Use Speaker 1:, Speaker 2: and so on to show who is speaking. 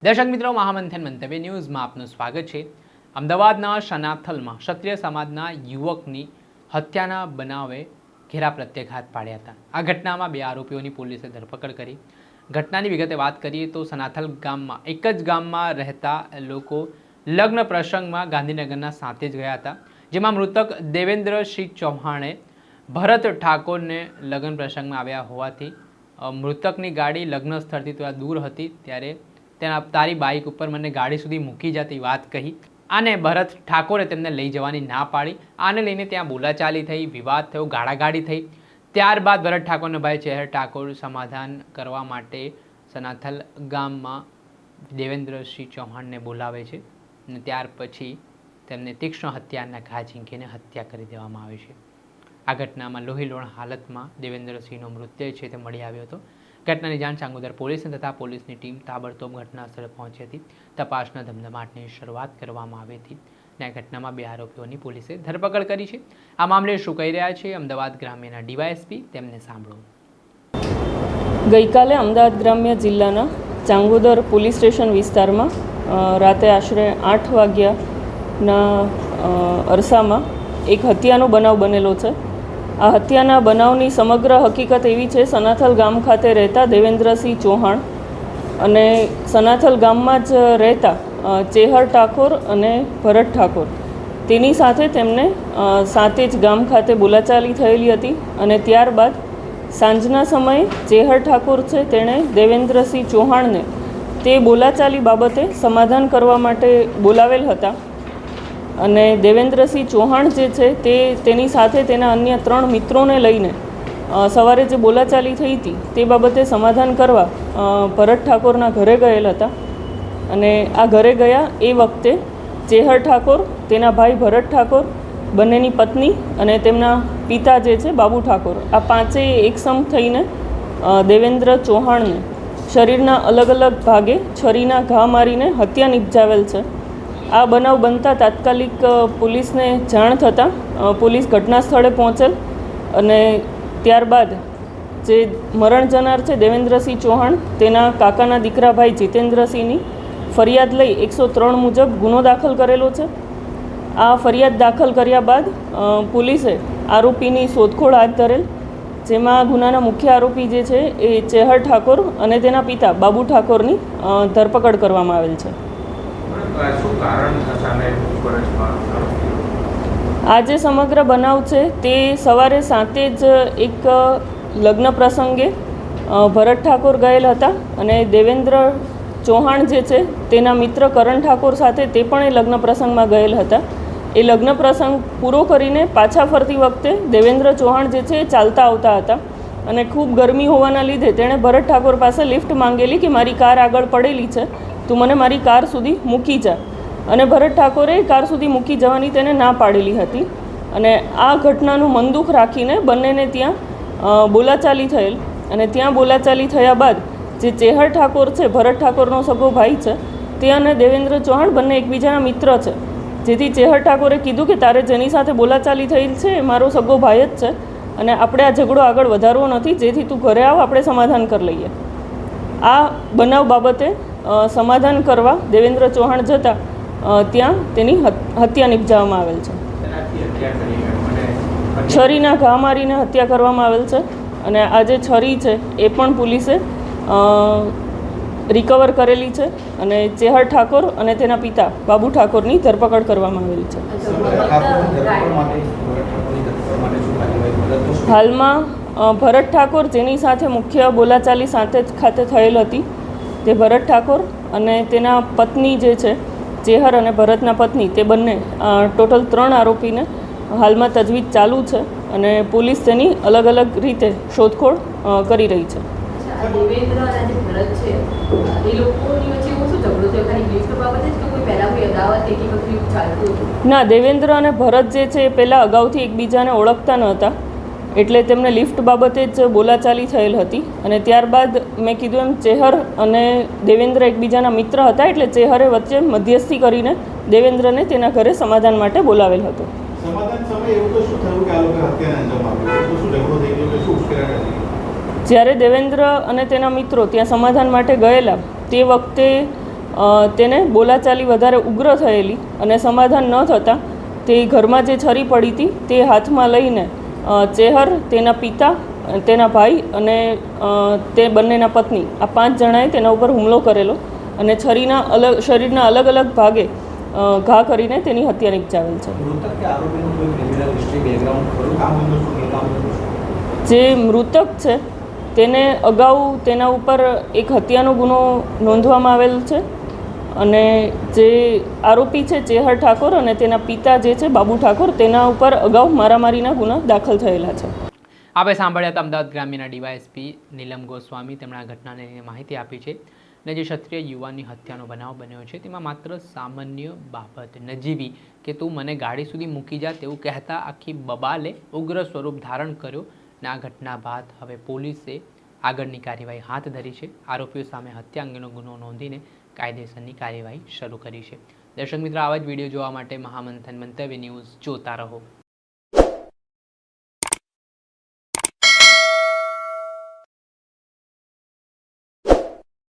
Speaker 1: દર્શક મિત્રો, મહામંથન મંતવ્ય ન્યૂઝમાં આપનું સ્વાગત છે। અમદાવાદના સનાથલમાં ક્ષત્રિય સમાજના યુવકની હત્યાના બનાવે ઘેરા પ્રત્યાઘાત પાડ્યા હતા। આ ઘટનામાં 2 આરોપીઓની પોલીસે ધરપકડ કરી। ઘટનાની વિગતે વાત કરીએ તો સનાથલ ગામમાં એક જ ગામમાં રહેતા લોકો લગ્ન પ્રસંગમાં ગાંધીનગરના સાંતે જ ગયા હતા, જેમાં મૃતક દેવેન્દ્રસિંહ ચૌહાણે ભરત ઠાકોરને લગ્ન પ્રસંગમાં આવ્યા હોવાથી મૃતકની ગાડી લગ્ન સ્થળથી થોડા દૂર હતી, ત્યારે તારી બાઇક ઉપર મને ગાડી સુધી મૂકી જતી વાત કહી અને ભરત ઠાકોરે તેમને લઈ જવાની ના પાડી। આને લઈને ત્યાં બોલાચાલી થઈ, વિવાદ થયો, ગાળાગાળી થઈ। ત્યારબાદ ભરત ઠાકોરનો ભાઈ ચેહર ઠાકોર સમાધાન કરવા માટે સનાથલ ગામમાં દેવેન્દ્રસિંહ ચૌહાણને બોલાવે છે અને ત્યાર પછી તેમને તીક્ષ્ણ હત્યાના ઘા ઝીંકીને હત્યા કરી દેવામાં આવે છે। આ ઘટનામાં લોહીલોણ હાલતમાં દેવેન્દ્રસિંહનો મૃતદેહ છે તે મળી આવ્યો હતો। ઘટનાની જાણ ચાંગોદર પોલીસને થતાં પોલીસની ટીમ તાબડતોબ ઘટના સ્થળે પહોંચી હતી। તપાસના ધમધમાટની શરૂઆત કરવામાં આવી હતી અને આ ઘટનામાં 2 આરોપીઓની પોલીસે ધરપકડ કરી છે। આ મામલે શું કહી રહ્યા છે અમદાવાદ ગ્રામ્યના ડીવાયએસપી, તેમને સાંભળો।
Speaker 2: ગઈકાલે અમદાવાદ ગ્રામ્ય જિલ્લાના ચાંગોદર પોલીસ સ્ટેશન વિસ્તારમાં રાતે આશરે 8 વાગ્યાના અરસામાં એક હત્યાનો બનાવ બનેલો છે। આ હત્યાના બનાવની સમગ્ર હકીકત એવી છે, સનાથલ ગામ ખાતે રહેતા દેવેન્દ્રસિંહ ચૌહાણ અને સનાથલ ગામમાં જ રહેતા ચેહર ઠાકોર અને ભરત ઠાકોર, તેની સાથે તેમને સાતે જ ગામ ખાતે બોલાચાલી થયેલી હતી અને ત્યારબાદ સાંજના સમયે ચેહર ઠાકોર છે તેણે દેવેન્દ્રસિંહ ચૌહાણને તે બોલાચાલી બાબતે સમાધાન કરવા માટે બોલાવેલ હતા અને દેવેન્દ્રસિંહ ચૌહાણ જે છે તેની સાથે તેના અન્ય 3 મિત્રોને લઈને સવારે જે બોલાચાલી થઈ હતી તે બાબતે સમાધાન કરવા ભરત ઠાકોરના ઘરે ગયેલ હતા અને આ ઘરે ગયા એ વખતે ચેહર ઠાકોર, તેના ભાઈ ભરત ઠાકોર, બંનેની પત્ની અને તેમના પિતા જે છે બાબુ ઠાકોર, આ પાંચેય એકસમ થઈને દેવેન્દ્ર ચૌહાણને શરીરના અલગ અલગ ભાગે છરીના ઘા મારીને હત્યા નિપજાવેલ છે। આ બનાવ બનતા તાત્કાલિક પોલીસને જાણ થતાં પોલીસ ઘટના સ્થળે પહોંચેલ અને ત્યારબાદ જે મરણ જનાર છે દેવેન્દ્રસિંહ ચૌહાણ, તેના કાકાના દીકરા ભાઈ જીતેન્દ્રસિંહની ફરિયાદ લઈ 103 મુજબ ગુનો દાખલ કરેલો છે। આ ફરિયાદ દાખલ કર્યા બાદ પોલીસે આરોપીની શોધખોળ હાથ ધરેલ, જેમાં ગુનાના મુખ્ય આરોપી જે છે એ ચેહર ઠાકોર અને તેના પિતા બાબુ ઠાકોરની ધરપકડ કરવામાં આવેલ છે। આ જે સમગ્ર બનાવ છે તે સવારે સાતે જ એક લગ્ન પ્રસંગે ભરત ઠાકોર ગયેલ હતા અને દેવેન્દ્ર ચૌહાણ જે છે તેના મિત્ર કરણ ઠાકોર સાથે તે પણ એ લગ્ન પ્રસંગમાં ગયેલ હતા। એ લગ્ન પ્રસંગ પૂરો કરીને પાછા ફરતી વખતે દેવેન્દ્ર ચૌહાણ જે છે એ ચાલતા આવતા હતા અને ખૂબ ગરમી હોવાના લીધે તેણે ભરત ઠાકોર પાસે લિફ્ટ માંગેલી કે મારી કાર આગળ પડેલી છે, તું મને મારી કાર સુધી મૂકી જા, અને ભરત ઠાકોરે કાર સુધી મૂકી જવાની તેને ના પાડેલી હતી અને આ ઘટનાનું મનદુખ રાખીને બંનેને ત્યાં બોલાચાલી થયેલ અને ત્યાં બોલાચાલી થયા બાદ જે ચેહર ઠાકોર છે, ભરત ઠાકોરનો સગો ભાઈ છે, તે અને દેવેન્દ્ર ચૌહાણ બંને એકબીજાના મિત્ર છે, જેથી ચેહર ઠાકોરે કીધું કે તારે જેની સાથે બોલાચાલી થયેલ છે એ મારો સગો ભાઈ જ છે અને આપણે આ ઝઘડો આગળ વધારવો નથી, જેથી તું ઘરે આવ, આપણે સમાધાન કરી લઈએ। આ બનાવ બાબતે સમાધાન કરવા દેવેન્દ્ર ચૌહાણ જતાં ત્યાં તેની હત્યા નિપજાવવામાં આવેલ છે। છરીના ઘા મારીને હત્યા કરવામાં આવેલ છે અને આ જે છરી છે એ પણ પોલીસે રિકવર કરેલી છે અને ચેહર ઠાકોર અને તેના પિતા બાબુ ઠાકોરની ધરપકડ કરવામાં આવેલી છે। હાલમાં ભરત ઠાકોર, જેની સાથે મુખ્ય બોલાચાલી સાતે જ ખાતે થયેલ હતી, તે ભરત ઠાકોર અને તેના પત્ની જે છે ચેહર અને ભરતના પત્ની, તે બંને ટોટલ 3 આરોપીને હાલમાં તજવીજ ચાલુ છે અને પોલીસ તેની અલગ અલગ રીતે શોધખોળ કરી રહી છે। ના, દેવેન્દ્ર અને ભરત જે છે એ પહેલાં અગાઉથી એકબીજાને ઓળખતા ન હતા, એટલે તેમને લિફ્ટ બાબતે જ બોલાચાલી થયેલ હતી અને ત્યારબાદ મેં કીધું એમ ચેહર અને દેવેન્દ્ર એકબીજાના મિત્ર હતા, એટલે ચેહરે વચ્ચે મધ્યસ્થી કરીને દેવેન્દ્રને તેના ઘરે સમાધાન માટે બોલાવેલ હતો। જ્યારે દેવેન્દ્ર અને તેના મિત્રો ત્યાં સમાધાન માટે ગયેલા તે વખતે તેને બોલાચાલી વધારે ઉગ્ર થયેલી અને સમાધાન ન થતાં તે ઘરમાં જે છરી પડી હતી તે હાથમાં લઈને ચેહર, તેના પિતા, તેના ભાઈ અને તે બંનેના પત્ની આ 5 જણાએ તેના ઉપર હુમલો કરેલો અને શરીરના અલગ અલગ ભાગે ઘા કરીને તેની હત્યા નિપજાવેલ છે. જે મૃતક છે તેને અગાઉ તેના ઉપર એક હત્યાનો ગુનો નોંધવામાં આવેલ છે અને જે આરોપી છે ચેહર ઠાકોર અને તેના પિતા જે છે બાબુ ઠાકોર તેના ઉપર અગાઉ મારામારીના ગુના દાખલ થયેલા છે.
Speaker 1: આપણે સાંભળ્યા હતા અમદાવાદ ગ્રામ્યના ડીવાયએસપી નીલમ ગોસ્વામી. તેમણે આ ઘટનાને લઈને માહિતી આપી છે અને જે ક્ષત્રિય યુવાનની હત્યાનો બનાવ બન્યો છે તેમાં માત્ર સામાન્ય બાબત નજીવી કે તું મને ગાડી સુધી મૂકી જા તેવું કહેતા આખી બબાલે ઉગ્ર સ્વરૂપ ધારણ કર્યો અને આ ઘટના બાદ હવે પોલીસે આગળની કાર્યવાહી હાથ ધરી છે. આરોપીઓ સામે હત્યા અંગેનો ગુનો નોંધીને કાયદેસરની કાર્યવાહી શરૂ કરી છે. દર્શક મિત્રો, આવા જ વિડીયો જોવા માટે મહામંથન મંતવ્ય ન્યૂઝ જોતા રહો.